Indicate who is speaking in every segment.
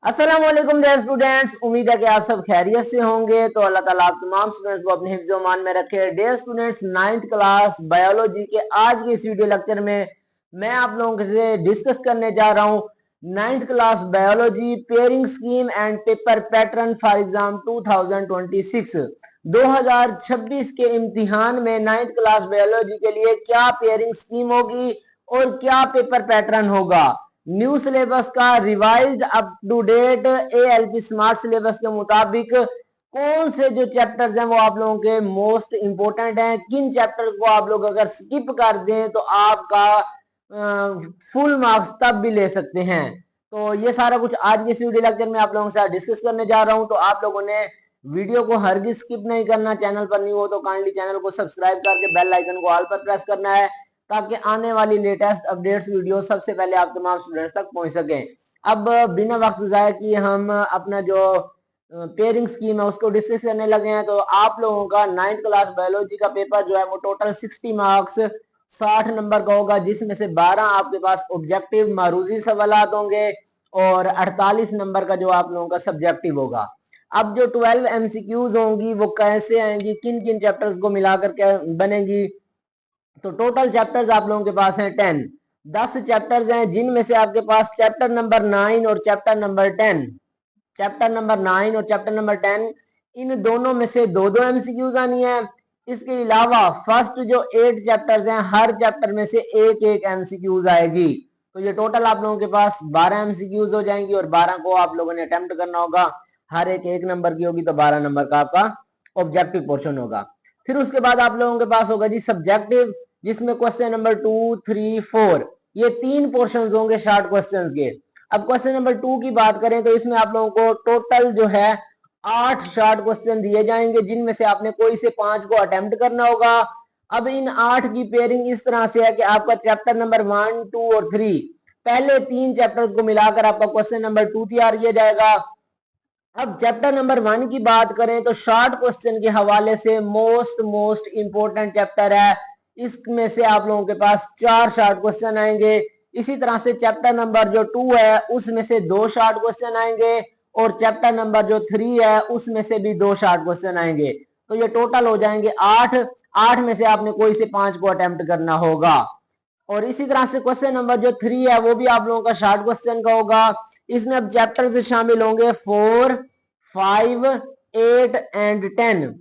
Speaker 1: अस्सलामुअलैकुम dear students, उम्मीद है कि आप सब खैरियत से होंगे। तो अल्लाह ताला आप तमाम स्टूडेंट्स को अपने हिफ्ज़ व मान में रखे। Dear students, 9th class biology के आज के इस वीडियो लेक्चर में मैं आप लोगों से डिस्कस करने जा रहा हूँ 9th class biology pairing scheme and paper pattern for exam 2026। 2026 के इम्तिहान में 9th क्लास बायोलॉजी के लिए क्या पेयरिंग स्कीम होगी और क्या पेपर पैटर्न होगा। न्यू सिलेबस का revised up to date ALP smart syllabus के मुताबिक कौन से जो चैप्टर्स हैं वो आप लोगों के मोस्ट इंपोर्टेंट हैं, किन चैप्टर्स को आप लोग अगर स्किप कर दें तो आपका फुल मार्क्स तब भी ले सकते हैं। तो ये सारा कुछ आज के इस वीडियो लेक्चर में आप लोगों के साथ डिस्कस करने जा रहा हूं। तो आप लोगों ने वीडियो को हरगिज स्किप नहीं करना। चैनल पर न्यू हो तो काइंडली चैनल को सब्सक्राइब करके बेल आइकन को ऑल पर प्रेस करना है ताकि आने वाली लेटेस्ट अपडेट्स वीडियो सबसे पहले आप तमाम स्टूडेंट्स तक पहुंच सकें। अब बिना वक्त ज़ाया किए हम अपना जो पेयरिंग स्कीम है उसको डिस्कस करने लगे हैं। तो आप लोगों का 9th क्लास बायोलॉजी का पेपर जो है वो टोटल 60 मार्क्स 60 नंबर का होगा, जिसमें से 12 आपके पास ऑब्जेक्टिव मारूजी सवालात होंगे और 48 नंबर का जो आप लोगों का सब्जेक्टिव होगा। अब जो 12 एमसीक्यूज होंगी वो कैसे आएंगी, किन किन चैप्टर्स को मिलाकर क्या बनेगी। तो टोटल चैप्टर्स आप लोगों के पास हैं 10 चैप्टर्स हैं, जिनमें से आपके पास चैप्टर नंबर 9 और चैप्टर नंबर 10 इन दोनों में से दो दो एमसीक्यूज आनी है। इसके अलावा फर्स्ट जो 8 चैप्टर्स हैं हर चैप्टर में से एक एक एमसीक्यूज आएगी। तो ये टोटल आप लोगों के पास 12 एमसीक्यूज हो जाएंगी और 12 को आप लोगों ने अटेम्प्ट करना होगा। हर एक नंबर की होगी तो 12 नंबर का आपका ऑब्जेक्टिव पोर्शन होगा। फिर उसके बाद आप लोगों के पास होगा जी सब्जेक्टिव, जिसमें क्वेश्चन नंबर 2, 3, 4 ये 3 पोर्शंस होंगे शॉर्ट क्वेश्चंस के। अब क्वेश्चन नंबर 2 की बात करें तो इसमें आप लोगों को टोटल जो है 8 शॉर्ट क्वेश्चन दिए जाएंगे, जिनमें से आपने कोई से 5 को अटेम्प्ट करना होगा। अब इन 8 की पेयरिंग इस तरह से है कि आपका चैप्टर नंबर 1, 2 और 3 पहले 3 चैप्टर्स को मिलाकर आपका क्वेश्चन नंबर 2 तैयार किया जाएगा। अब चैप्टर नंबर 1 की बात करें तो शॉर्ट क्वेश्चन के हवाले से मोस्ट इंपोर्टेंट चैप्टर है। इसमें से आप लोगों के पास 4 शॉर्ट क्वेश्चन आएंगे। इसी तरह से चैप्टर नंबर जो 2 है उसमें से 2 शॉर्ट क्वेश्चन आएंगे और चैप्टर नंबर जो 3 है उसमें से भी 2 शॉर्ट क्वेश्चन आएंगे। तो ये टोटल हो जाएंगे 8 में से आपने कोई से 5 को अटेम्प्ट करना होगा। और इसी तरह से क्वेश्चन नंबर जो 3 है वो भी आप लोगों का शॉर्ट क्वेश्चन का होगा। इसमें अब चैप्टर से शामिल होंगे 4, 5, 8 एंड 10।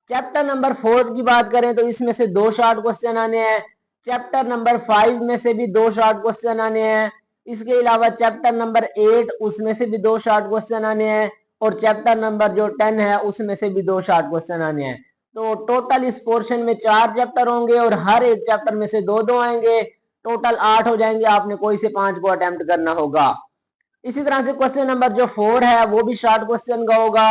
Speaker 1: चैप्टर नंबर 4 की बात करें तो इसमें से 2 शॉर्ट क्वेश्चन आने हैं। चैप्टर नंबर 5 में से भी 2 शॉर्ट क्वेश्चन आने हैं। इसके अलावा चैप्टर नंबर 8 उसमें से भी 2 शॉर्ट क्वेश्चन आने हैं और चैप्टर नंबर जो 10 है उसमें से भी 2 शॉर्ट क्वेश्चन आने हैं। तो टोटल इस पोर्शन में 4 चैप्टर होंगे और हर एक चैप्टर में से 2 आएंगे। टोटल 8 हो जाएंगे, आपने कोई से 5 को अटेम्प्ट करना होगा। इसी तरह से क्वेश्चन नंबर जो 4 है वो भी शॉर्ट क्वेश्चन का होगा।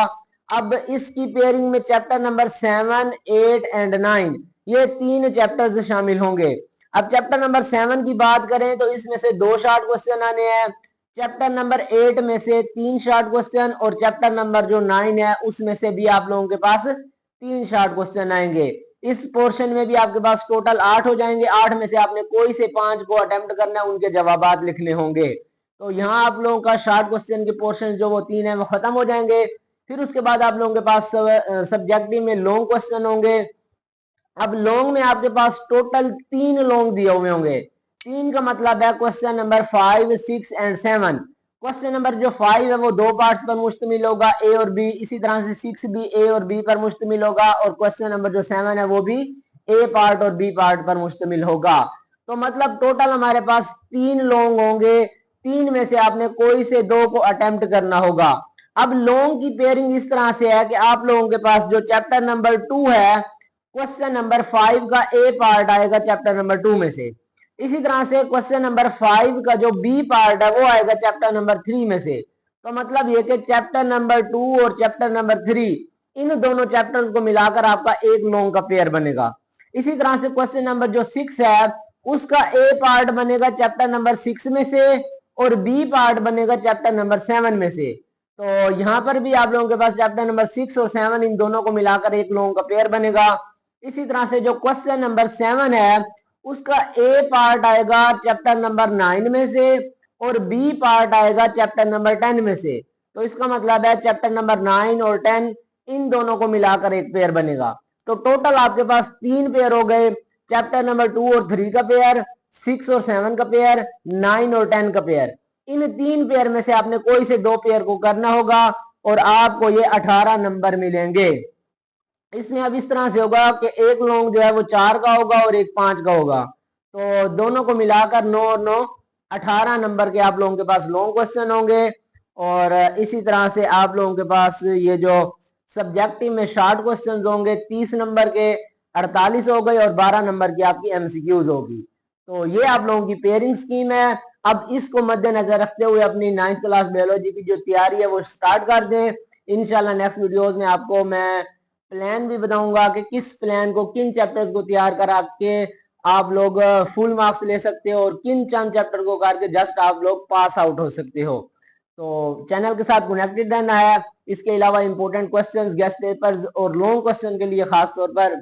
Speaker 1: अब इसकी पेयरिंग में चैप्टर नंबर 7, 8 एंड 9 ये 3 चैप्टर्स शामिल होंगे। अब चैप्टर नंबर 7 की बात करें तो इसमें से 2 शॉर्ट क्वेश्चन आने हैं। चैप्टर नंबर 8 में से 3 शॉर्ट क्वेश्चन और चैप्टर नंबर जो 9 है उसमें से भी आप लोगों के पास 3 शॉर्ट क्वेश्चन आएंगे। इस पोर्शन में भी आपके पास टोटल 8 हो जाएंगे। 8 में से आपने कोई से 5 को अटेम्प्ट करना है, उनके जवाबात लिखने होंगे। तो यहाँ आप लोगों का शॉर्ट क्वेश्चन के पोर्शन जो वो 3 है वो खत्म हो जाएंगे। फिर उसके बाद आप लोगों के पास सब्जेक्टिव में लॉन्ग क्वेश्चन होंगे। अब लॉन्ग में आपके पास टोटल 3 लॉन्ग दिए हुए होंगे। 3 का मतलब है question number 5, 6 and 7। Question number जो 5 है वो 2 पार्ट्स पर मुश्तमिल होगा, ए और बी। इसी तरह से 6 भी ए और बी पर मुश्तमिल होगा और क्वेश्चन नंबर जो 7 है वो भी ए पार्ट और बी पार्ट पर मुश्तमिल होगा। तो मतलब टोटल हमारे पास 3 लॉन्ग होंगे। 3 में से आपने कोई से 2 को अटेम्प्ट करना होगा। अब लॉन्ग की पेयरिंग इस तरह से है कि आप लोगों के पास जो चैप्टर नंबर 2 है क्वेश्चन नंबर 5 का ए पार्ट आएगा चैप्टर नंबर 2 में से। इसी तरह से क्वेश्चन नंबर 5 का जो बी पार्ट है वो आएगा चैप्टर नंबर 3 में से। तो मतलब ये कि चैप्टर नंबर 2 और चैप्टर नंबर 3 इन दोनों चैप्टर्स को मिलाकर आपका एक लॉन्ग का पेयर बनेगा। इसी तरह से क्वेश्चन नंबर जो 6 है उसका ए पार्ट बनेगा चैप्टर नंबर 6 में से और बी पार्ट बनेगा चैप्टर नंबर 7 में से। तो यहाँ पर भी आप लोगों के पास चैप्टर नंबर 6 और 7 इन दोनों को मिलाकर एक लॉन्ग का पेयर बनेगा। इसी तरह से जो क्वेश्चन नंबर 7 है उसका ए पार्ट आएगा चैप्टर नंबर 9 में से और बी पार्ट आएगा चैप्टर नंबर 10 में से। तो इसका मतलब है चैप्टर नंबर 9 और 10 इन दोनों को मिलाकर एक पेयर बनेगा। तो टोटल आपके पास 3 पेयर हो गए, चैप्टर नंबर 2 और 3 का पेयर, 6 और 7 का पेयर, 9 और 10 का पेयर। इन 3 पेयर में से आपने कोई से 2 पेयर को करना होगा और आपको ये 18 नंबर मिलेंगे। इसमें अब इस तरह से होगा कि एक लॉन्ग जो है वो 4 का होगा और एक 5 का होगा, तो दोनों को मिलाकर 9 और 9 18 नंबर के आप लोगों के पास लॉन्ग क्वेश्चन होंगे। और इसी तरह से आप लोगों के पास ये जो सब्जेक्टिव में शॉर्ट क्वेश्चन होंगे 30 नंबर के 48 हो गए और 12 नंबर की आपकी एमसीक्यूज होगी। तो ये आप लोगों की पेयरिंग स्कीम है। अब इसको मद्देनजर रखते हुए अपनी 9th क्लास बायोलॉजी की जो तैयारी है वो स्टार्ट कर दें। इंशाल्लाह नेक्स्ट वीडियोस में आपको मैं प्लान भी बताऊंगा कि किस प्लान को, किन चैप्टर्स को तैयार करा के आप लोग फुल मार्क्स ले सकते हो और किन चंद चैप्टर को करके जस्ट आप लोग पास आउट हो सकते हो। तो चैनल के साथ कनेक्टेड रहना है। इसके अलावा इंपॉर्टेंट क्वेश्चंस, गेस्ट पेपर्स और लॉन्ग क्वेश्चन के लिए खास तौर पर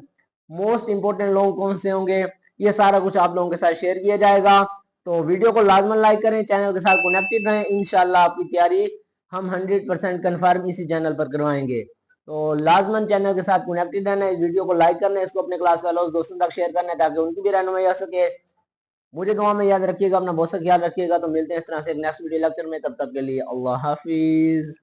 Speaker 1: मोस्ट इंपॉर्टेंट लॉन्ग कौन से होंगे, ये सारा कुछ आप लोगों के साथ शेयर किया जाएगा। तो वीडियो को लाजमन लाइक करें, चैनल के साथ कनेक्टेड रहें। इंशाल्लाह आपकी तैयारी हम 100% कन्फर्म इसी चैनल पर करवाएंगे। तो लाजमन चैनल के साथ कनेक्टेड रहना है, इस वीडियो को लाइक करना है, इसको अपने क्लास वालों दोस्तों तक शेयर करना है ताकि उनकी भी रहनुमाई हो सके। मुझे दुआ में याद रखिएगा, अपना बहुत सा ख्याल रखिएगा। तो मिलते हैं इस तरह से एक नेक्स्ट वीडियो लेक्चर में, तब तक के लिए अल्लाह हाफिज।